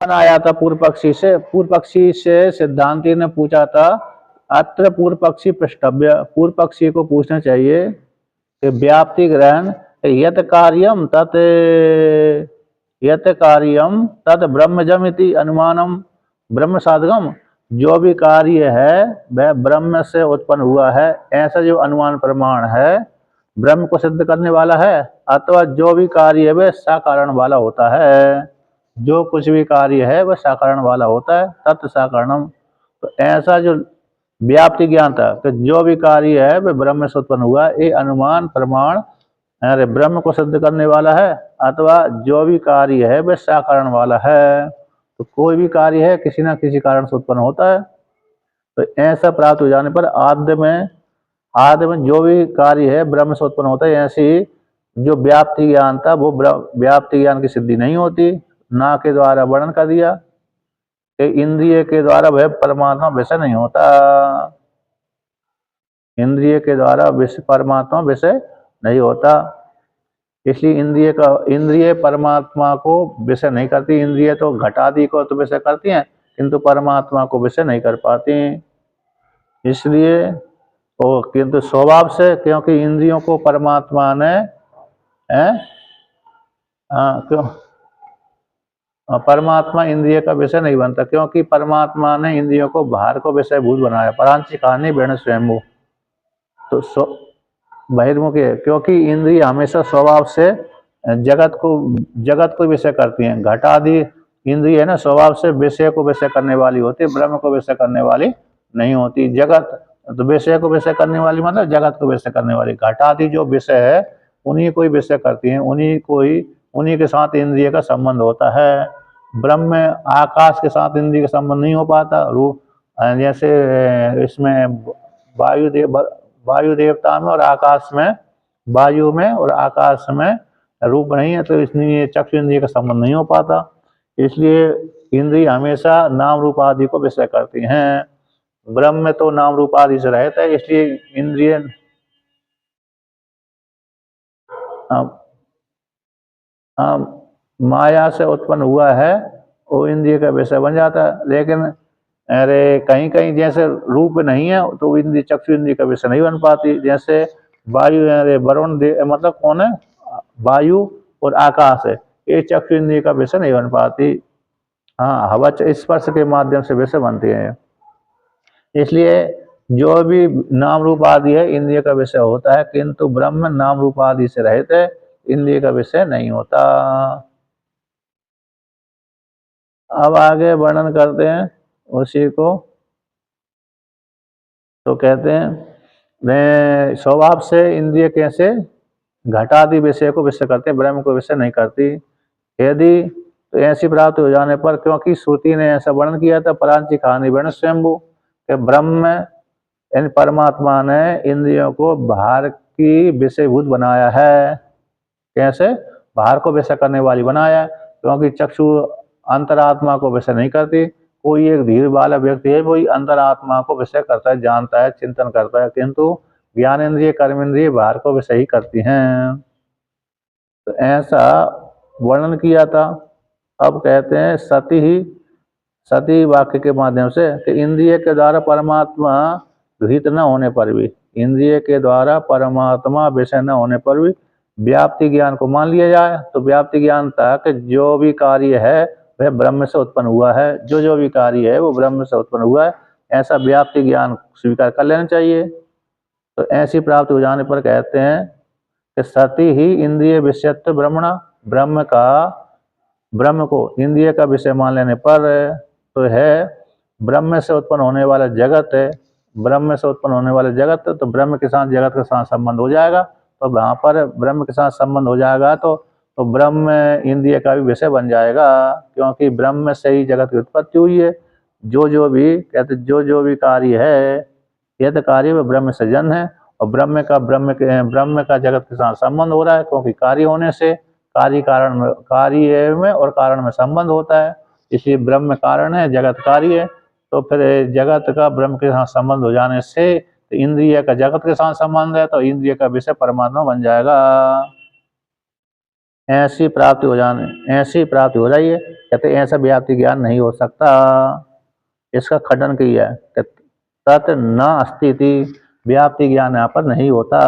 आया था पूर्व पक्षी से सिद्धांति ने पूछा था। अत्र पूर्व पक्षी पृष्ठव्य, पूर्व पक्षी को पूछना चाहिए कि व्याप्ति ग्रहण यत कार्यम तत् ब्रह्मजमिति अनुमानम ब्रह्म साधकम, जो भी कार्य है वह ब्रह्म से उत्पन्न हुआ है, ऐसा जो अनुमान प्रमाण है ब्रह्म को सिद्ध करने वाला है। अथवा जो भी कार्य है वह साकारण वाला होता है, जो कुछ भी कार्य है वह साकारण वाला होता है, तत् साकारणम। तो ऐसा जो व्याप्ति ज्ञान था कि जो भी कार्य है वह ब्रह्म से उत्पन्न हुआ, ये अनुमान प्रमाण अरे ब्रह्म को सिद्ध करने वाला है। अथवा जो भी कार्य है वह साकारण वाला है, तो कोई भी कार्य है किसी न किसी कारण से उत्पन्न होता है। तो ऐसा प्राप्त हो जाने पर आद्य में जो भी कार्य है ब्रह्म से उत्पन्न होता है। ऐसी जो व्याप्ति ज्ञान था वो व्याप्ति ज्ञान की सिद्धि नहीं होती। ना के द्वारा वर्णन कर दिया कि इंद्रिय के द्वारा वह परमात्मा विषय नहीं होता, इंद्रिय के द्वारा परमात्मा विषय नहीं होता। इसलिए इंद्रिय परमात्मा को विषय नहीं करती। इंद्रिय तो घटादि को तो विषय करती हैं, किंतु परमात्मा को विषय नहीं कर पाती। इसलिए वो किंतु स्वभाव से, क्योंकि इंद्रियों को परमात्मा ने क्यों परमात्मा इंद्रिय का विषय नहीं बनता, क्योंकि परमात्मा ने इंद्रियों को बाहर को विषय भूत बनाया। परांची कहानी बेण स्वयंभू, तो बहिर्मुखी है, क्योंकि इंद्रिय हमेशा स्वभाव से जगत को विषय करती हैं। घटादि इंद्रिय है ना, स्वभाव से विषय को विषय करने वाली होती है, ब्रह्म को विषय करने वाली नहीं होती। जगत तो विषय को विषय करने वाली मतलब जगत को विषय करने वाली। घटादि जो विषय है उन्हीं को ही विषय करती हैं, उन्हीं के साथ इंद्रिय का संबंध होता है। ब्रह्म में आकाश के साथ इंद्रिय का संबंध नहीं हो पाता। रूप जैसे इसमें वायु देवता में और आकाश में, वायु में और आकाश में रूप नहीं है, तो इसलिए चक्षु इंद्रिय का संबंध नहीं हो पाता। इसलिए इंद्रिय हमेशा नाम रूप आदि को विषय करती हैं। ब्रह्म में तो नाम रूप आदि से रहता है, इसलिए इंद्रिय माया से उत्पन्न हुआ है वो इंद्रिय का विषय बन जाता है। लेकिन अरे कहीं कहीं जैसे रूप नहीं है तो इंद्रिय चक्षु इंद्रिय का विषय नहीं बन पाती। जैसे वायु अरे वरुण मतलब कौन है, वायु और आकाश है, ये चक्षु इंद्रिय का विषय नहीं बन पाती। हाँ, हवा स्पर्श के माध्यम से विषय बनती है। इसलिए जो भी नाम रूप आदि है इंद्रिय का विषय होता है, किंतु ब्रह्म नाम रूप आदि से रहित है, इंद्रिय का विषय नहीं होता। अब आगे वर्णन करते हैं उसी को। तो कहते हैं स्वभाव से इंद्रिय कैसे घटादि विषय को विषय करते हैं, ब्रह्म को विषय नहीं करती। यदि तो ऐसी प्राप्त हो जाने पर, क्योंकि श्रुति ने ऐसा वर्णन किया था परांची कहानी वर्ण स्वयंभू कि ब्रह्म यानी परमात्मा ने इंद्रियों को बाहर की विषयभूत बनाया है। कैसे बाहर को विषय करने वाली बनाया है, क्योंकि चक्षु अंतरात्मा को विषय नहीं करती। कोई एक धीर वाला व्यक्ति है वही अंतरात्मा को विषय करता है, जानता है, चिंतन करता है, किंतु ज्ञान इंद्रिय कर्म इंद्रिय बाहर को विषय ही करती हैं। तो ऐसा वर्णन किया था। अब कहते हैं सती वाक्य के माध्यम से कि इंद्रिय के द्वारा परमात्मा गृहीत न होने पर भी, इंद्रिय के द्वारा परमात्मा विषय न होने पर भी व्याप्ति ज्ञान को मान लिया जाए। तो व्याप्ति ज्ञान था कि जो भी कार्य है वह ब्रह्म से उत्पन्न हुआ है, जो भी कार्य है वो ब्रह्म से उत्पन्न हुआ है, ऐसा व्याप्ति ज्ञान स्वीकार कर लेना चाहिए। तो ऐसी प्राप्त हो जाने पर कहते हैं कि सती ही इंद्रिय विषयत्व ब्रह्मणा, ब्रह्म को इंद्रिय का विषय मान लेने पर तो है ब्रह्म से उत्पन्न होने वाला जगत है, ब्रह्म से उत्पन्न होने वाला जगत, तो ब्रह्म के साथ जगत के साथ संबंध हो जाएगा। तो वहाँ पर ब्रह्म के साथ संबंध हो जाएगा तो ब्रह्म इंद्रिय का भी विषय बन जाएगा, क्योंकि ब्रह्म से ही जगत की उत्पत्ति हुई है। जो भी कहते जो भी कार्य है यह कार्य वह ब्रह्म से जन्म है, और ब्रह्म का जगत के साथ संबंध हो रहा है, क्योंकि कार्य होने से कार्य में और कारण में संबंध होता है। इसलिए ब्रह्म कारण है, जगत कार्य है। तो फिर जगत का ब्रह्म के साथ संबंध हो जाने से तो इंद्रिय का जगत के साथ संबंध है, तो इंद्रिय का विषय परमात्मा बन जाएगा। ऐसी प्राप्ति हो जाने, ऐसी प्राप्ति हो जाइए, कहते ऐसा व्याप्ति ज्ञान नहीं हो सकता। इसका खंडन किया है, तत् न अस्तिति, व्याप्ति ज्ञान यहाँ पर नहीं होता।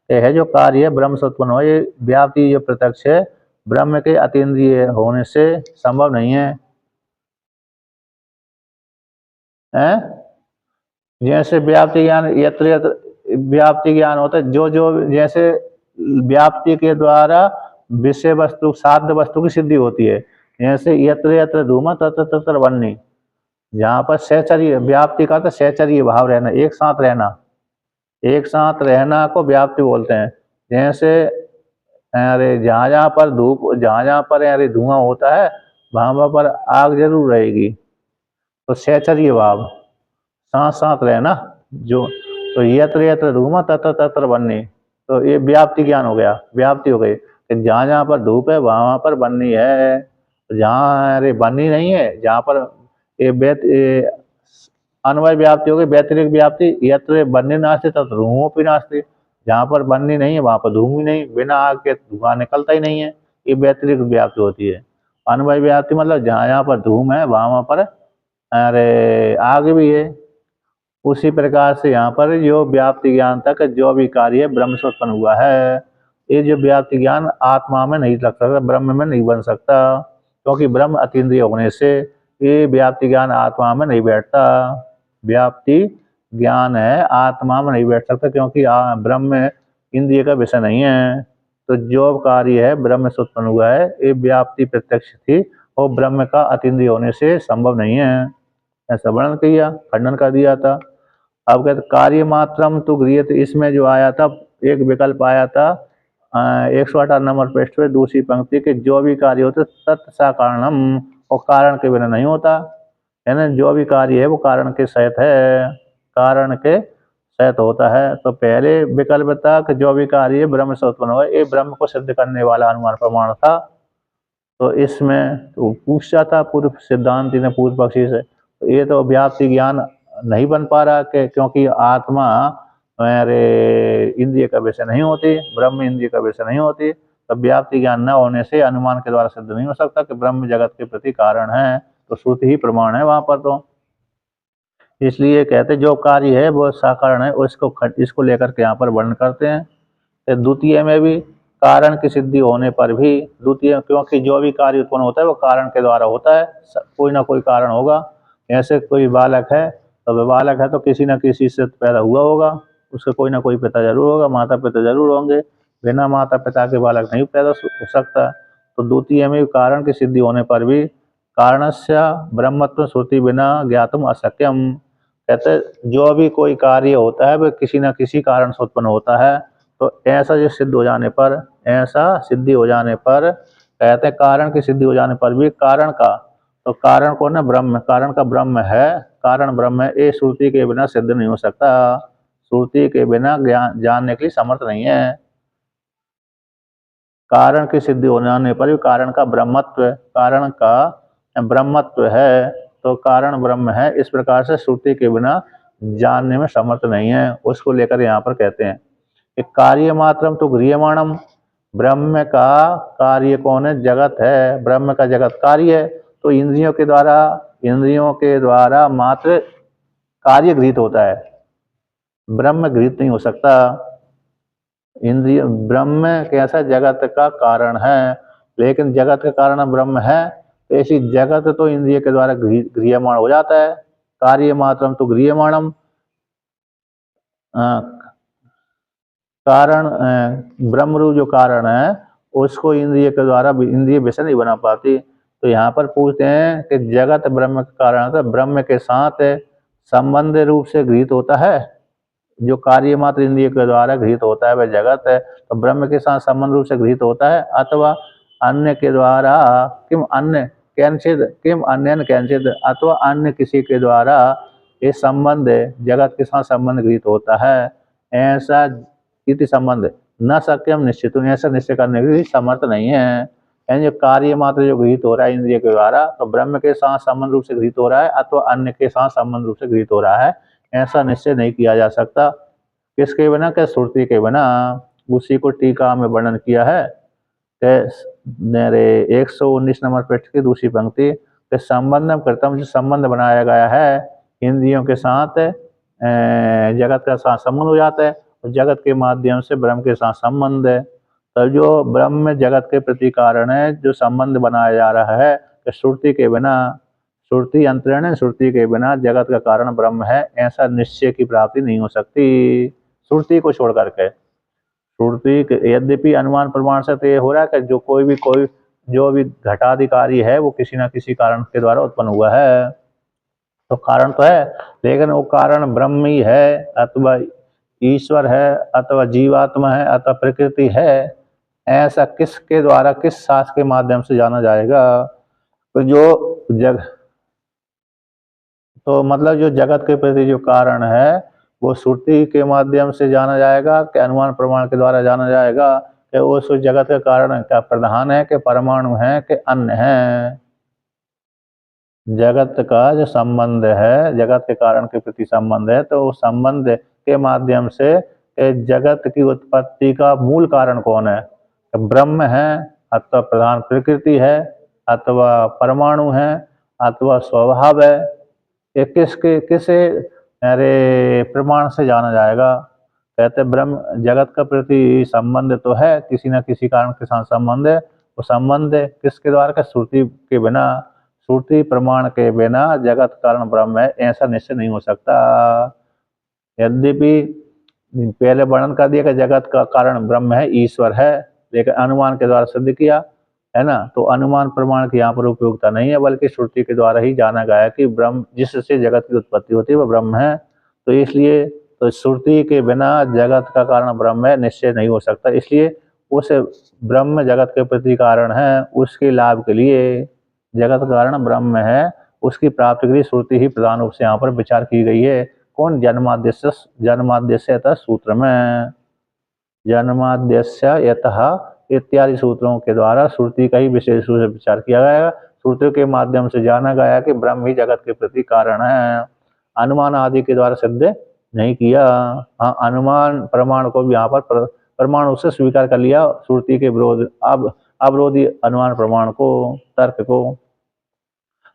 यह जो कार्य है ब्रह्म से उत्पन्न हो, ये व्याप्ति जो प्रत्यक्ष है ब्रह्म के अतीन्द्रिय होने से संभव नहीं है। जैसे व्याप्ति ज्ञान यत्र यत्र व्याप्ति ज्ञान होता है, जो जो जैसे व्याप्ति के द्वारा विषय वस्तु साध्य वस्तु की सिद्धि होती है। जैसे यत्र यत्र धूम तत्र तत्र वह्नि, जहाँ पर सहचर्य, व्याप्ति का तो सहचर्य भाव रहना, एक साथ रहना, एक साथ रहना को व्याप्ति बोलते हैं। जैसे अरे जहाँ जहाँ पर धूप, जहाँ जहाँ पर अरे धुआं होता है वहाँ वहाँ पर आग जरूर रहेगी, तो सहचर्य भाव, साथ साथ रहना जो, तो यत्र यत्र धूम तत्र तत्र वह्नि, तो ये व्याप्ति ज्ञान हो गया, व्याप्ति हो गई कि जहाँ जहाँ पर धूप है वहाँ वहाँ पर वह्नि है। जहाँ अरे वह्नि नहीं है, जहाँ पर ये अन्वय व्याप्ति हो गई, व्यतिरिक्त व्याप्ति, यत्र वह्नि नास्ति तत्र धूमोऽपि नास्ति, जहाँ पर वह्नि नहीं है वहाँ पर धूम ही नहीं, बिना आग के धुआं निकलता ही नहीं है, ये व्यतिरिक्त व्याप्ति होती है। अन्वय व्याप्ति मतलब जहाँ जहाँ पर धूम है वहाँ वहाँ पर अरे आग भी है। उसी प्रकार से यहाँ पर जो व्याप्ति ज्ञान तक जो भी कार्य ब्रह्म से उत्पन्न हुआ है, ये जो व्याप्ति ज्ञान आत्मा में नहीं लग सकता, ब्रह्म में नहीं बन सकता, क्योंकि ब्रह्म अतीन्द्रिय होने से ये व्याप्ति ज्ञान आत्मा में नहीं बैठता। व्याप्ति ज्ञान है आत्मा में नहीं बैठ सकता, क्योंकि ब्रह्म इंद्रिय का विषय नहीं है। तो जो कार्य है ब्रह्म से उत्पन्न हुआ है, ये व्याप्ति प्रत्यक्ष थी और ब्रह्म का अतीन्द्रिय होने से संभव नहीं है, ऐसा वर्णन किया, खंडन कर दिया था। अब कहते कार्य मात्रम तो गृह्यत, इसमें जो आया था एक विकल्प आया था 118 नंबर पृष्ठ पे दूसरी पंक्ति के, जो भी कार्य होता तत्सा कारणम, और कारण के बिना नहीं होता, है ना, जो भी कार्य है वो कारण के सहित है, कारण के सहित होता है। तो पहले विकल्प था कि जो भी कार्य ब्रह्म से उत्पन्न हुआ, ये ब्रह्म को सिद्ध करने वाला अनुमान प्रमाण था। तो इसमें तो पूछा था पूर्व सिद्धांति ने पूर्व पक्षी से, तो ये तो व्याप्ति ज्ञान नहीं बन पा रहा कि क्योंकि आत्मा मेरे इंद्रिय का विषय नहीं होती, ब्रह्म इंद्रिय का विषय नहीं होती, तब व्याप्ति ज्ञान न होने से अनुमान के द्वारा सिद्ध नहीं हो सकता कि ब्रह्म जगत के प्रति कारण है, तो श्रुति ही प्रमाण है वहां पर। तो इसलिए कहते जो कार्य है वो साकारण है, इसको लेकर के यहाँ पर वर्णन करते हैं। द्वितीय में भी कारण की सिद्धि होने पर भी, द्वितीय क्योंकि जो भी कार्य उत्पन्न होता है वो कारण के द्वारा होता है, कोई ना कोई कारण होगा। ऐसे कोई बालक है तो वह बालक है तो किसी न किसी से पैदा हुआ होगा, उसका कोई ना कोई पिता जरूर होगा, माता पिता जरूर होंगे, बिना माता पिता के बालक नहीं पैदा हो सकता। तो द्वितीय में कारण की सिद्धि होने पर भी कारणस्य ब्रह्मत्व श्रुति बिना ज्ञातुम अशक्यम, कहते जो भी कोई कार्य होता है वह किसी न किसी कारण से उत्पन्न होता है। तो ऐसा जो सिद्ध हो जाने पर, ऐसा सिद्धि हो जाने पर कहते हैं कारण की सिद्धि हो जाने पर भी कारण का, तो कारण को ना ब्रह्म, कारण का ब्रह्म है, कारण ब्रह्म है, ये श्रुति के बिना सिद्ध नहीं हो सकता, श्रुति के बिना ज्ञान जानने के लिए समर्थ नहीं है। कारण की सिद्धि हो जाने पर भी कारण का ब्रह्मत्व, कारण का ब्रह्मत्व है, तो कारण ब्रह्म है, इस प्रकार से श्रुति के बिना जानने में समर्थ नहीं है। उसको लेकर यहाँ पर कहते हैं कि कार्य मात्रम तो गृह्यमाणम, ब्रह्म का कार्य कौन है, जगत है, ब्रह्म का जगत कार्य है, तो इंद्रियों के द्वारा मात्र कार्य गृहीत होता है, ब्रह्म गृहीत नहीं हो सकता। इंद्रिय ब्रह्म कैसा जगत का कारण है, लेकिन जगत का कारण ब्रह्म है, तो ऐसी जगत तो इंद्रिय के द्वारा गृह्यमाण हो जाता है। कार्य मात्रम तो गृह्यमाणम, कारण ब्रह्म रूप जो कारण है उसको इंद्रिय के द्वारा इंद्रिय विषय नहीं बना पाती। तो यहाँ पर पूछते हैं कि जगत ब्रह्म के कारण, तो ब्रह्म के साथ संबंध रूप से गृहीत होता है, जो कार्य मात्र इंद्रिय के द्वारा गृहीत होता है वह जगत है, तो ब्रह्म के साथ संबंध रूप से गृहीत होता है, अथवा अन्य के द्वारा, किम अन्य कैंचित, किम अन्य कैंचित, अथवा अन्य किसी के द्वारा ये संबंध जगत के साथ संबंध गृहीत होता है, ऐसा इति संबंध न सक्यम निश्चित, ऐसा निश्चय करने की समर्थ नहीं है। यानी जो कार्य मात्र जो गृहीत हो रहा है इंद्रिय के द्वारा, तो ब्रह्म के साथ संबंध रूप से गृहीत हो रहा है अथवा अन्य के साथ संबंध रूप से गृहीत हो रहा है, ऐसा निश्चय नहीं किया जा सकता। किसके बिना, क्या श्रुति के बिना। उसी को टीका में वर्णन किया है मेरे 119 नंबर पृष्ठ की दूसरी पंक्ति के संबंधम कृतम, जो संबंध बनाया गया है इंद्रियों के साथ जगत का साथ संबंध हो जाता है, और जगत के माध्यम से ब्रह्म के साथ संबंध है। तो जो ब्रह्म जगत के प्रति कारण है, जो संबंध बनाया जा रहा है कि श्रुति के बिना, श्रुति अंतरण है, श्रुति के बिना जगत का कारण ब्रह्म है, ऐसा निश्चय की प्राप्ति नहीं हो सकती श्रुति को छोड़ करके। श्रुति यद्यपि अनुमान प्रमाण से तो ये हो रहा है कि जो भी घटाधिकारी है वो किसी न किसी कारण के द्वारा उत्पन्न हुआ है, तो कारण तो है, लेकिन वो कारण ब्रह्म ही है अथवा ईश्वर है अथवा जीवात्मा है अथवा प्रकृति है, ऐसा किसके द्वारा, किस शास्त्र के माध्यम से जाना जाएगा? तो मतलब जो जगत के प्रति जो कारण है वो श्रुति के माध्यम से जाना जाएगा कि अनुमान प्रमाण के द्वारा जाना जाएगा कि उस जगत का कारण क्या प्रधान है कि परमाणु है कि अन्य है? जगत का जो संबंध है, जगत के कारण के प्रति संबंध है, तो उस संबंध के माध्यम से जगत की उत्पत्ति का मूल कारण कौन है? ब्रह्म है अथवा प्रधान प्रकृति है अथवा परमाणु है अथवा स्वभाव है? ये किसे प्रमाण से जाना जाएगा? कहते ब्रह्म जगत का प्रति संबंध तो है, किसी न किसी कारण के साथ संबंध है, वो संबंध किसके द्वारा? का श्रुति के बिना, श्रुति प्रमाण के बिना जगत कारण ब्रह्म है ऐसा निश्चय नहीं हो सकता। यद्यपि पहले वर्णन कर दिया कि जगत का कारण ब्रह्म है, ईश्वर है, लेकिन अनुमान के द्वारा सिद्ध किया है ना, तो अनुमान प्रमाण की यहाँ पर उपयोगिता नहीं है, बल्कि श्रुति के द्वारा ही जाना गया कि ब्रह्म जिससे जगत की उत्पत्ति होती है वह ब्रह्म है। तो इसलिए तो श्रुति के बिना जगत का कारण ब्रह्म है निश्चय नहीं हो सकता। इसलिए उस ब्रह्म जगत के प्रति कारण है, उसके लाभ के लिए जगत कारण ब्रह्म है, उसकी प्राप्ति के लिए श्रुति ही प्रधान रूप से यहाँ पर विचार की गई है। कौन? जन्माद्यस्य यतः सूत्र में, जन्माद्यस्य यतः इत्यादि सूत्रों के द्वारा श्रुति का ही विशेष रूप से विचार किया गया। श्रुति के माध्यम से जाना गया कि ब्रह्म ही जगत के प्रति कारण है, अनुमान आदि के द्वारा सिद्ध नहीं किया। हाँ, अनुमान प्रमाण को भी यहाँ पर प्रमाण से स्वीकार कर लिया, श्रुति के विरोध अवरोधी अनुमान प्रमाण को, तर्क को।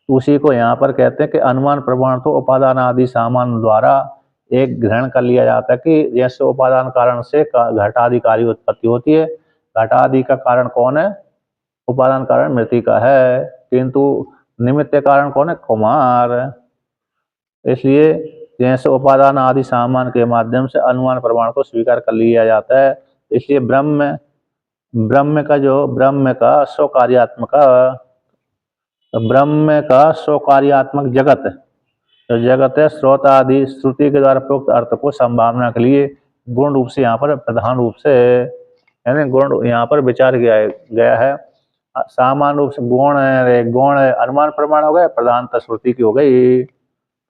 उसी को यहाँ पर कहते हैं कि अनुमान प्रमाण तो उपादान आदि सामान द्वारा एक ग्रहण कर लिया जाता है कि जैसे उपादान कारण से घटाधिकारी उत्पत्ति होती है, घटादि का कारण कौन है? उपादान कारण मृतिका है, किंतु निमित्त कारण कौन है? कुमार। इसलिए जैसे उपादान आदि सामान के माध्यम से अनुमान प्रमाण को स्वीकार कर लिया जाता है। इसलिए ब्रह्म का स्वकार्यात्मक जगत, तो जगत है स्रोत आदि श्रुति के द्वारा प्रोक्त अर्थ को संभावना के लिए गुण रूप से यहाँ पर प्रधान रूप से यानी गुण यहाँ पर विचार किया गया है। सामान्य रूप से गुण अनुमान प्रमाण हो गए, प्रधानता श्रुति की हो गई।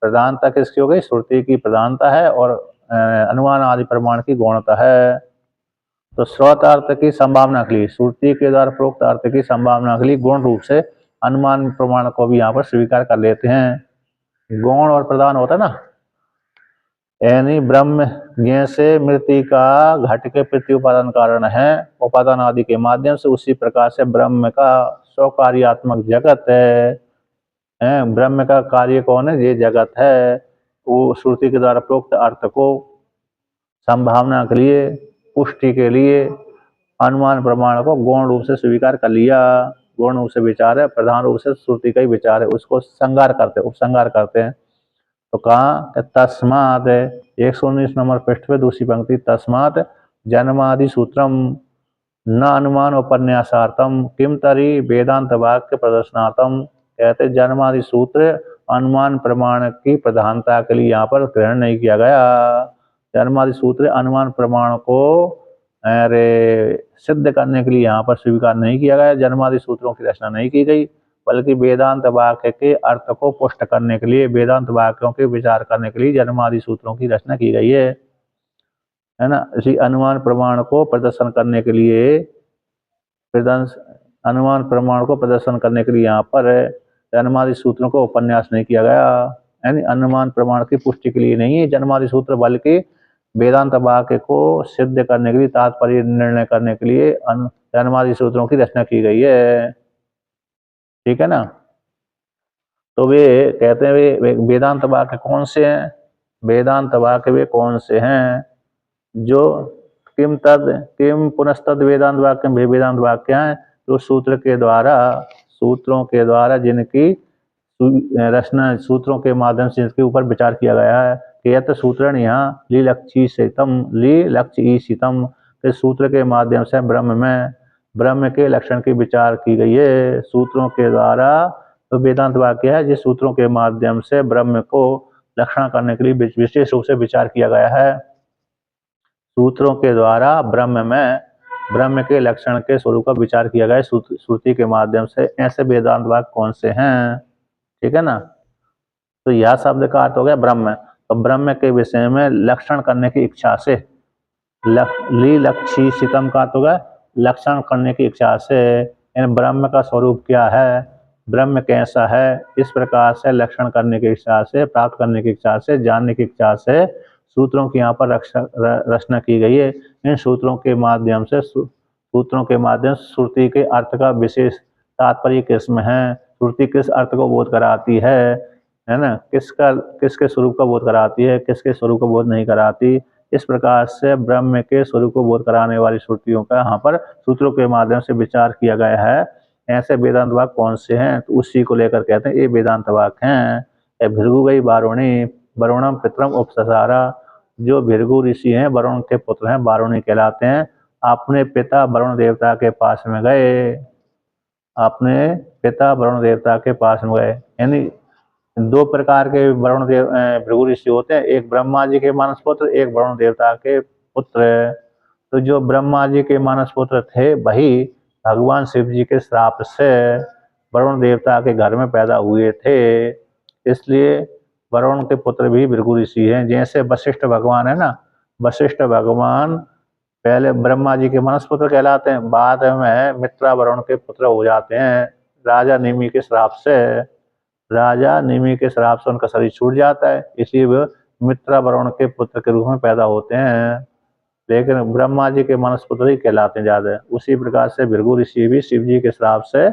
प्रधानता किसकी हो गई? श्रुति की प्रधानता है और अनुमान आदि प्रमाण की गौणता है। तो स्रोत अर्थ की संभावना के लिए, श्रुति के द्वारा प्रोक्त अर्थ की संभावना के लिए गुण रूप से अनुमान प्रमाण को भी यहाँ पर स्वीकार कर लेते हैं। गौण और प्रधान होता है ना, यानी ब्रह्म जैसे मृतिका घट के प्रति उपादान कारण है, उपादान आदि के माध्यम से, उसी प्रकार से ब्रह्म का स्वकार्यात्मक जगत है। ब्रह्म का कार्य कौन है? ये जगत है। वो श्रुति के द्वारा प्रोक्त अर्थ को संभावना के लिए, पुष्टि के लिए अनुमान प्रमाण को गौण रूप से स्वीकार कर लिया। गौण रूप से विचार है, प्रधान रूप से श्रुति का ही विचार है, उसको उपसंगार करते हैं। तो कहा तस्मात् 119 नंबर पृष्ठ पे दूसरी पंक्ति, तस्मात् जन्मादि सूत्रम न अनुमान उपन्यासार्थम किम तरी वेदांत वाक्य प्रदर्शनार्थम। कहते जन्मादि सूत्र अनुमान प्रमाण की प्रधानता के लिए यहाँ पर ग्रहण नहीं किया गया। जन्मादि सूत्र अनुमान प्रमाण को सिद्ध करने के लिए यहाँ पर स्वीकार नहीं किया गया, जन्मादि सूत्रों की रचना नहीं की गई, बल्कि वेदांत वाक्य के अर्थ को पुष्ट करने के लिए, वेदांत वाक्यों के विचार करने के लिए जन्मादि सूत्रों की रचना की गई है ना। इसी अनुमान प्रमाण को प्रदर्शन करने के लिए, यहाँ पर जन्मादि सूत्रों को उपन्यास नहीं किया गया, यानी अनुमान प्रमाण की पुष्टि के लिए नहीं है जन्मादि सूत्र, बल्कि वेदांत वाक्य को सिद्ध करने के लिए, तात्पर्य निर्णय करने के लिए जन्मादि सूत्रों की रचना की गई है। ठीक है ना। तो वे कहते हैं वे वेदांत वाक्य कौन से हैं? वेदांत वाक्य वे कौन से हैं जो किम पुनस्तद वेदांत वाक्य, वेदांत वाक्य हैं जो सूत्रों के द्वारा जिनकी रचना, सूत्रों के माध्यम से इसके ऊपर विचार किया गया है। यत सूत्रण यहाँ लीलक्षीषितम के सूत्र के माध्यम से ब्रह्म के लक्षण की विचार की गई है। सूत्रों के द्वारा तो वेदांत वाक्य है जिस सूत्रों के माध्यम से ब्रह्म को लक्षण करने के लिए विशेष रूप से विचार किया गया है। सूत्रों के द्वारा ब्रह्म के लक्षण के स्वरूप का विचार किया गया है श्रुति के माध्यम से। ऐसे वेदांत वाक्य कौन से हैं? ठीक है ना। तो यह शब्द का अर्थ हो गया ब्रह्म। तो ब्रह्म के विषय में लक्षण करने की इच्छा से, लीलक्षीषितम का अर्थ होगा लक्षण करने की इच्छा से, यानी ब्रह्म का स्वरूप क्या है, ब्रह्म कैसा है, इस प्रकार से लक्षण करने की इच्छा से, प्राप्त करने की इच्छा से, जानने की इच्छा से सूत्रों की यहाँ पर रचना की गई है। इन सूत्रों के माध्यम से श्रुति के अर्थ का विशेष तात्पर्य किसमें है, श्रुति किस अर्थ को बोध कराती है ना, किसके स्वरूप का बोध कराती है, किसके स्वरूप का बोध नहीं कराती। इस प्रकार से ब्रह्म के स्वरूप को बोध कराने वाली श्रुतियों का यहाँ पर सूत्रों के माध्यम से विचार किया गया है। ऐसे वेदांत वाक्य कौन से हैं? तो उसी को लेकर कहते हैं ये वेदांत वाक्य हैं। भृगु वही वरुणम पितरम उपससारा, जो भृगु ऋषि हैं, वरुण के पुत्र हैं, वारुणी कहलाते हैं, अपने पिता वरुण देवता के पास में गए, यानी दो प्रकार के भृगु ऋषि होते हैं, एक ब्रह्मा जी के मानस पुत्र, एक वरुण देवता के पुत्र। तो जो ब्रह्मा जी के मानस पुत्र थे वही भगवान शिव जी के श्राप से वरुण देवता के घर में पैदा हुए थे, इसलिए वरुण के पुत्र भी भृगु ऋषि हैं। जैसे वशिष्ठ भगवान है ना, वशिष्ठ भगवान पहले ब्रह्मा जी के मानस पुत्र कहलाते हैं, बाद में मित्रा वरुण के पुत्र हो जाते हैं। राजा नेमि के श्राप से उनका शरीर छूट जाता है, इसलिए वे मित्रा वरुण के पुत्र के रूप में पैदा होते हैं, लेकिन ब्रह्मा जी के मानस पुत्र ही कहलाते हैं ज्यादा। उसी प्रकार से भृगु ऋषि भी शिव जी के श्राप से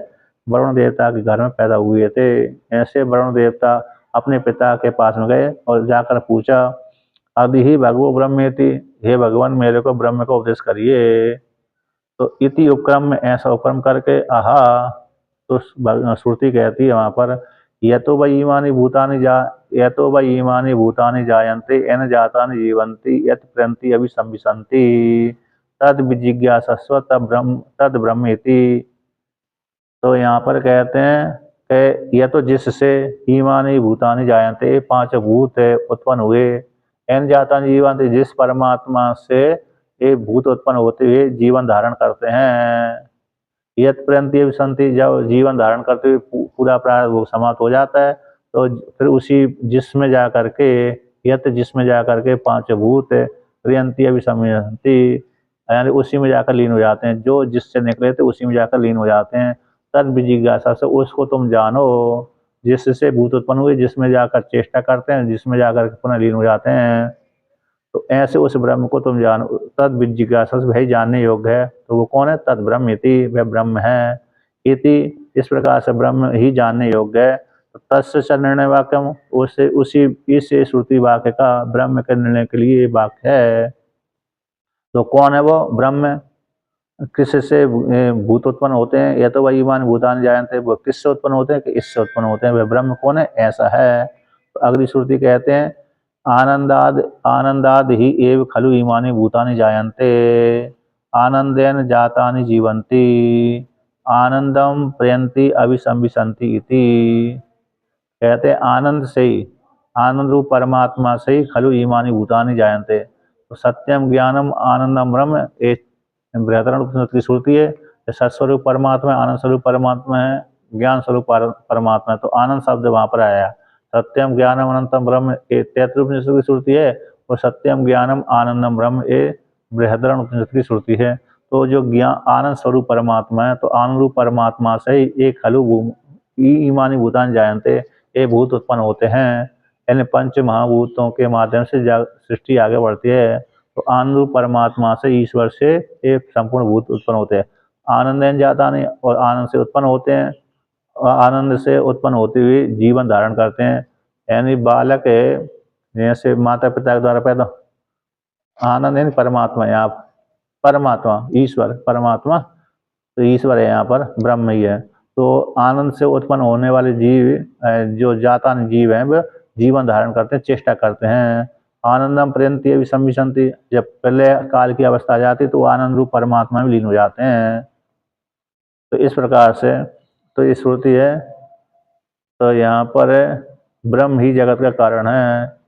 वरुण देवता के घर में पैदा हुए थे। ऐसे वरुण देवता अपने पिता के पास में गए और जाकर पूछा, आदि ही भगवो ब्रह्मेति, हे भगवान मेरे को ब्रह्म का उपदेश करिए। तो इति उपक्रम में ऐसा उपक्रम करके आहा, तो श्रुति कहती है वहां पर, यतो वै इमानि भूतानि जायन्ते येन जातानि जीवन्ति यत् प्रयन्ति अभिसंविशन्ति तद विजिज्ञासस्व तद ब्रह्मेति। तो यहाँ पर कहते हैं कि यह तो जिससे इमानि भूतानि जायन्ते, पांच भूत उत्पन्न हुए, एन जातानि जीवन्ति, जिस परमात्मा से ये भूत उत्पन्न होते हुए जीवन धारण करते हैं, यत प्रयंती अभिसंति, जब जीवन धारण करते हुए पूरा प्रारब्ध वो समाप्त हो जाता है, तो फिर उसी जिसमें जा करके पांच भूत प्रयंती अभिसंति, यानी उसी में जाकर लीन हो जाते हैं, जो जिससे निकले थे उसी में जाकर लीन हो जाते हैं। तद विजिज्ञासा से, उसको तुम जानो जिससे भूत उत्पन्न हुए, जिसमें जाकर चेष्टा करते हैं, जिसमें जाकर पुनः लीन हो जाते हैं। तो ऐसे उस ब्रह्म को तुम जानो, तद विजिज्ञासा से भाई जानने योग्य है। तो वो कौन है? तद ब्रह्म इति, वह ब्रह्म है। इति, इस प्रकार से ब्रह्म ही जानने योग्य है। तो तस्य च निर्णय वाक्यम, उसी इस श्रुति वाक्य का ब्रह्म के निर्णय के लिए वाक्य है। तो कौन है वो ब्रह्म? किससे भूत उत्पन्न होते हैं? या तो वही ईमान भूतान जायन्ते, वो किससे उत्पन्न होते हैं? कि इससे उत्पन्न होते हैं। वह ब्रह्म कौन है? ऐसा है। तो अगली श्रुति कहते हैं, आनंदाद ही एव खलु इमानि भूतानि जायन्ते आनंदेन जातानि जीवन्ति आनंदम प्रयन्ति अभिसंविशन्ति इति। कहते हैं आनंद से ही, आनंद रूप परमात्मा से ही खलु इमानि भूतानि जायन्ते। तो सत्यम ज्ञानम आनंदम ब्रह्म, एक बृहदारण्यक उपनिषद की श्रुति है। सत्स्वरूप परमात्मा है, आनंद स्वरूप परमात्मा है, ज्ञान स्वरूप परमात्मा है। तो आनंद शब्द वहां पर आया। सत्यम ज्ञानम अनंतम ब्रह्म, तैतृय उपनिषद की श्रुति है, और सत्यम ज्ञानम आनंदम ब्रह्म ये बृहदारण्यक उपनिषद की श्रुति है। तो जो ज्ञान आनंद स्वरूप परमात्मा है, तो आनंद रूप परमात्मा से ही एक खलु ईमानी भूतान जायन्ते, ये भूत उत्पन्न होते हैं। यानी पंच महाभूतों के माध्यम से सृष्टि आगे बढ़ती है। तो आनंद रूप परमात्मा से, ईश्वर से एक संपूर्ण भूत उत्पन्न होते हैं। आनंदेन जाता नहीं, और आनंद से उत्पन्न होते हैं, और आनंद से उत्पन्न होते हुए जीवन धारण करते हैं। यानी बालक है, जैसे माता पिता के द्वारा पैदा, आनंद यानी परमात्मा, यहाँ परमात्मा ईश्वर परमात्मा, तो ईश्वर है यहाँ पर, ब्रह्म ही है। तो आनंद से उत्पन्न होने वाले जीव, जो जाता जीव हैं, वह जीवन धारण करते हैं, चेष्टा करते हैं। आनंदम प्रयंती विसंविशंति, जब प्रलय काल की अवस्था आ जाती तो आनंद रूप परमात्मा में लीन हो जाते हैं। तो इस प्रकार से तो ये श्रुति है। तो यहाँ पर ब्रह्म ही जगत का कारण है,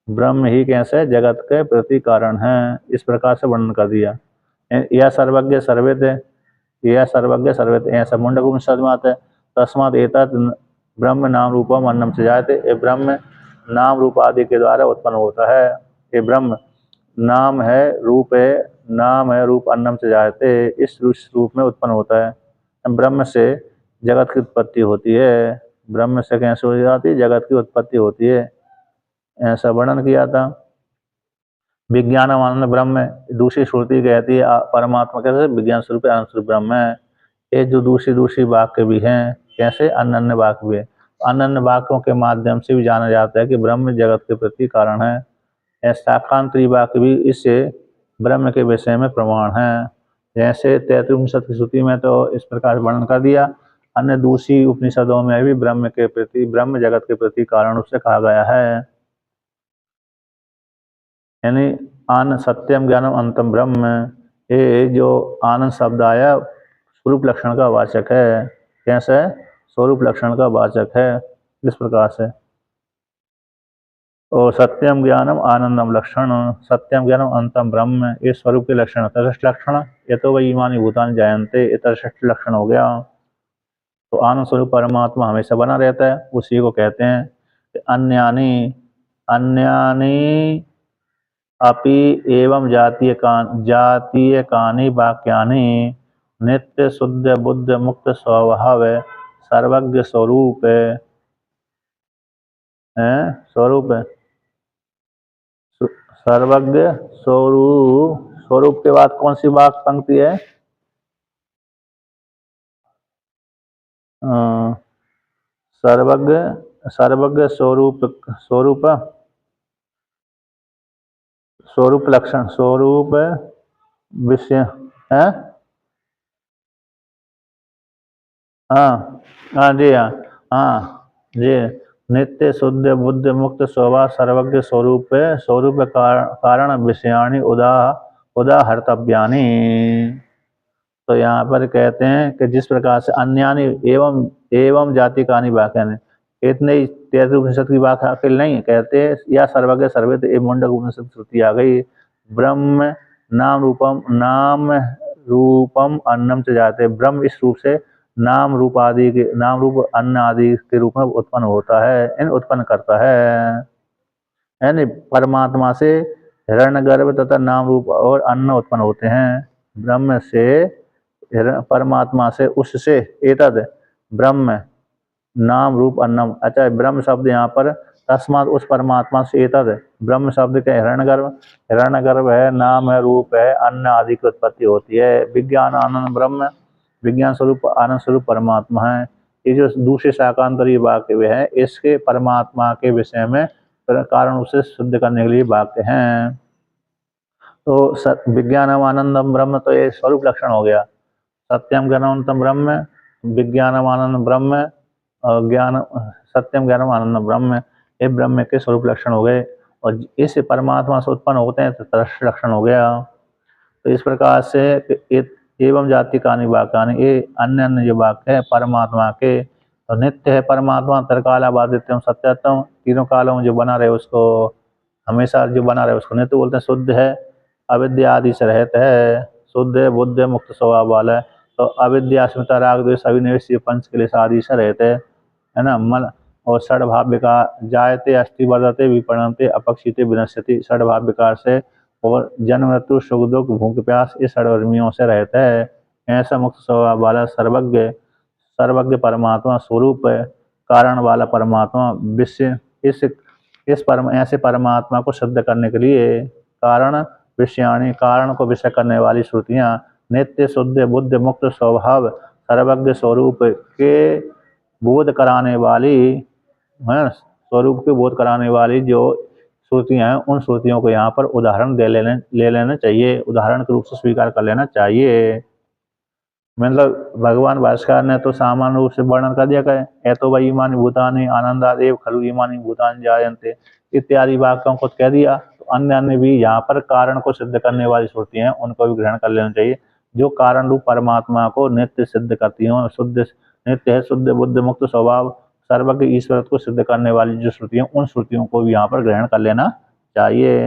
ब्रह्म ही कैसे जगत के प्रति कारण है, इस प्रकार से वर्णन कर दिया। यह सर्वज्ञ सर्वेद, यह सर्वज्ञ सर्वेद, ऐसा मुंडक उपनिषद में आता है। तस्मात् एतत् ब्रह्म नाम रूपम अन्नम से जायते, ये ब्रह्म नाम रूप आदि के द्वारा उत्पन्न होता है। ये ब्रह्म नाम है, रूप है, नाम है, रूप अन्नम से जायते, इस रूप में उत्पन्न होता है। ब्रह्म से जगत की उत्पत्ति होती है। ब्रह्म से कैसे हो जाती है, जगत की उत्पत्ति होती है, ऐसा वर्णन किया था। विज्ञान आनंद ब्रह्म है, दूसरी श्रुति कहती है परमात्मा कैसे विज्ञान स्वरूप आनंद स्वरूप ब्रह्म है। ये जो दूसरी वाक्य भी हैं, कैसे अन्य अन्य वाक्य भी है, अन्य अन्य वाक्यों के माध्यम से भी जाना जाता है कि ब्रह्म जगत के प्रति कारण है। शाखांतरी वाक्य भी इससे ब्रह्म के विषय में प्रमाण है। जैसे 33 उपनिषद की श्रुति में तो इस प्रकार वर्णन कर दिया, अन्य दूसरी उपनिषदों में भी ब्रह्म के प्रति, ब्रह्म जगत के प्रति कारण उससे कहा गया है। यानी आनंद सत्यम ज्ञानम अंतम ब्रह्म, ये जो आनंद शब्द आया स्वरूप लक्षण का वाचक है। कैसे स्वरूप लक्षण का वाचक है, इस प्रकार से। और सत्यम ज्ञानम आनंदम लक्षण, सत्यम ज्ञानम अंतम ब्रह्म, ये स्वरूप के लक्षण, तटस्थ लक्षण, ये तो वही ईमानी भूतान जायन्ते, ये तटस्थ लक्षण हो गया। तो आनंद स्वरूप परमात्मा हमेशा बना रहता है, उसी को कहते हैं। अन्यानि अन्यानि अपि एवं जातीय कानि वाक्यानि नित्य शुद्ध बुद्ध मुक्त स्वभाव सर्वज्ञ स्वरूप है, स्वरूप है, सर्वज्ञ स्वरूप। स्वरूप के बाद कौन सी वाक्य पंक्ति है? सर्वज्ञ, सर्वज्ञ स्वरूप, स्वरूप स्वरूप लक्षण, स्वरूप विषय है। हाँ हाँ जी, हाँ हाँ जी। नित्य शुद्ध बुद्ध मुक्त स्वभाव सर्वज्ञ स्वरूप, स्वरूप कारण विषयाणी उदाहर्तव्यानि। तो यहाँ पर कहते हैं कि जिस प्रकार से अन्यानि एवं एवं जाति कानि वाक्यानि, इतने ही 33 उपनिषद की वाक्य अकेले नहीं कहते, या सर्वज्ञ सर्वेद ये मुंडक उपनिषद श्रुति आ गई। ब्रह्म नाम रूपम अन्नम से जाते, ब्रह्म इस रूप से नाम रूप आदि के, नाम रूप अन्न आदि के रूप में उत्पन्न होता है, इन उत्पन्न करता है। यानी परमात्मा से हिरण्यगर्भ तथा नाम रूप और अन्न उत्पन्न होते हैं। ब्रह्म से, परमात्मा से, उससे, एतद ब्रह्म नाम रूप अन्नम। अच्छा, ब्रह्म शब्द यहाँ पर तस्मात् उस परमात्मा से, एतद ब्रह्म शब्द के हिरण्यगर्भ, हिरण्यगर्भ है, नाम है, रूप है, अन्न आदि की उत्पत्ति होती है। विज्ञान आनंद ब्रह्म, विज्ञान स्वरूप आनंद स्वरूप परमात्मा है। ये जो दूसरे शाकांतरी वाक्य है, इसके परमात्मा के विषय में कारण उसे सिद्ध करने के लिए वाक्य हैं। तो विज्ञानम आनंदम ब्रह्म, तो ये स्वरूप लक्षण हो गया। सत्यम ज्ञानवंतम ब्रह्म, विज्ञानम आनंद ब्रह्म, ज्ञान सत्यम ज्ञानम आनंद ब्रह्म, ये ब्रह्म के स्वरूप लक्षण हो गए। और इस परमात्मा से उत्पन्न होते हैं तो तटस्थ लक्षण हो गया। तो इस प्रकार से एवं जाति कानि वाक्यानि, ये अन्य अन्य जो वाक्य है परमात्मा के, तो नित्य है परमात्मा, तरकालाबादित्यम सत्यत्म, तीनों कालों में जो बना रहे उसको, हमेशा जो बना रहे उसको नित्य बोलते हैं। शुद्ध है, अविद्या आदि से रहित है, शुद्ध है, बुद्ध मुक्त स्वभाव वाला है। तो अविद्या अस्मिता राग द्वेष अभिनिवेश पंच क्लेश आदि से रहते है ना। मन और षडभाव विकार जायते अस्थि वर्धते विपणते अपक्षिते विनश्यति, षडभाव विकार से और जन्म मृत्यु सुख दुख भूख प्यास इस षडवर्मियों से रहता है। ऐसा मुक्त स्वभाव वाला सर्वज्ञ, सर्वज्ञ परमात्मा स्वरूप कारण वाला परमात्मा विश्व, इस ऐसे परमात्मा को सिद्ध करने के लिए कारण विषयाणी, कारण को विषय करने वाली श्रुतियाँ, नित्य शुद्ध बुद्ध मुक्त स्वभाव सर्वज्ञ स्वरूप के बोध कराने वाली है, स्वरूप के बोध कराने वाली जो श्रुतियाँ हैं, उन श्रुतियों को यहाँ पर उदाहरण ले लेना चाहिए, उदाहरण के रूप से स्वीकार कर लेना चाहिए। मतलब भगवान भास्कर ने तो सामान्य रूप से वर्णन कर दिया कि ए तो वही ईमानी भूतानि आनंदादेव खलु ईमानी भूतानि जायन्ते इत्यादि वाक्यों को कह दिया। तो अन्य अन्य भी यहाँ पर कारण को सिद्ध करने वाली श्रुतियाँ हैं, उनको भी ग्रहण कर लेना चाहिए, जो कारण रूप परमात्मा को नित्य सिद्ध करती हूँ। शुद्ध नित्य है, शुद्ध बुद्ध मुक्त स्वभाव सर्वज्ञ ईश्वर को सिद्ध करने वाली जो श्रुतियाँ, उन श्रुतियों को भी यहाँ पर ग्रहण कर लेना चाहिए।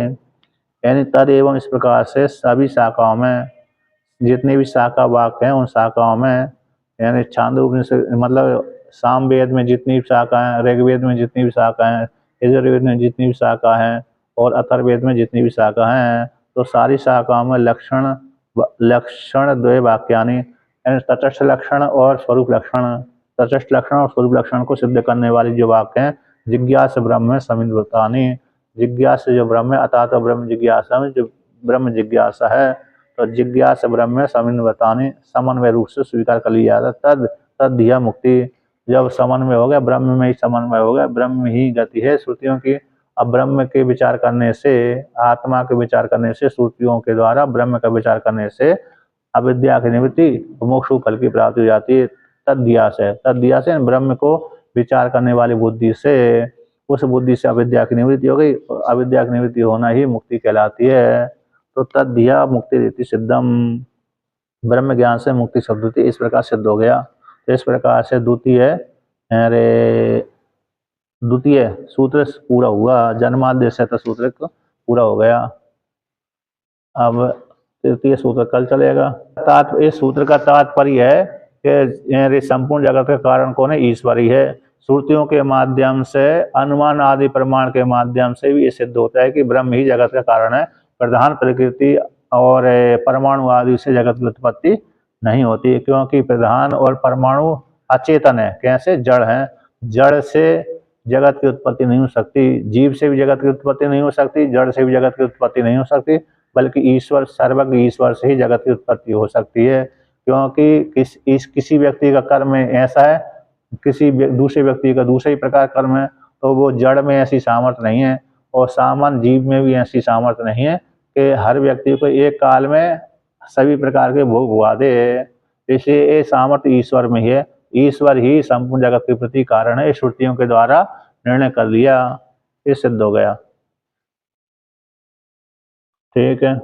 यानी तद एवं इस प्रकार से सभी शाखाओं में जितने भी शाखा वाक्य हैं, उन शाखाओं में यानी छांदोग्य मतलब सामवेद में जितनी भी शाखा हैं, ऋग्वेद में जितनी भी शाखा हैं, यजुर्वेद में जितनी भी शाखा हैं और अथर्ववेद में जितनी भी शाखा हैं, तो सारी शाखाओं में लक्षण द्वय वाक्यानि यानी तटस्थ लक्षण और स्वरूप लक्षण, तटस्थ लक्षण और स्वरूप लक्षण को सिद्ध करने वाली जो वाक्य हैं, जिज्ञास ब्रह्म समिन्वतानि, जिज्ञास जो ब्रह्म है अर्थात ब्रह्म जिज्ञासा में जो ब्रह्म जिज्ञासा है, तो जिज्ञास ब्रह्म समन्वतानि समन्वय रूप से स्वीकार कर लिया जाता। तद धिया मुक्ति, जब समन्वय हो गया, ब्रह्म में ही समन्वय हो गया, ब्रह्म ही गति है श्रुतियों की। अब ब्रह्म के विचार करने से, आत्मा के विचार करने से, श्रुतियों के द्वारा ब्रह्म का विचार करने से अविद्या की निवृत्ति, मोक्ष फल की प्राप्ति हो जाती है। तद्धिया से ब्रह्म को विचार करने वाली बुद्धि से, उस बुद्धि से अविद्या की निवृत्ति हो गई, अविद्या की निवृत्ति होना ही मुक्ति कहलाती है। तो तद्धिया मुक्ति रीति सिद्धम, ब्रह्म ज्ञान से मुक्ति शब्द होती है, इस प्रकार सिद्ध हो गया। तो इस प्रकार से द्वितीय सूत्र पूरा हुआ, जन्माद्य से सूत्र पूरा हो गया। अब तृतीय सूत्र कल चलेगा। इस सूत्र का तात्पर्य है कि संपूर्ण जगत का कारण कौन है? ईश्वर ही है। श्रुतियों के माध्यम से, अनुमान आदि प्रमाण के माध्यम से भी ये सिद्ध होता है कि ब्रह्म ही जगत का कारण है। प्रधान प्रकृति और परमाणु आदि से जगत की उत्पत्ति नहीं होती, क्योंकि प्रधान और परमाणु अचेतन है, कैसे? जड़ हैं। जड़ से जगत की उत्पत्ति नहीं हो सकती, जीव से भी जगत की उत्पत्ति नहीं हो सकती, जड़ से भी जगत की उत्पत्ति नहीं हो सकती, बल्कि ईश्वर, सर्वज्ञ ईश्वर से ही जगत की उत्पत्ति हो सकती है। क्योंकि किसी व्यक्ति का कर्म ऐसा है, किसी दूसरे व्यक्ति का दूसरे ही प्रकार कर्म है, तो वो जड़ में ऐसी सामर्थ्य नहीं है और सामान्य जीव में भी ऐसी सामर्थ्य नहीं है कि हर व्यक्ति को एक काल में सभी प्रकार के भोग भुगा दे। इसलिए ये सामर्थ्य ईश्वर में ही है, ईश्वर ही संपूर्ण जगत के प्रति कारण है। श्रुतियों के द्वारा निर्णय कर लिया, ये सिद्ध हो गया। ठीक है।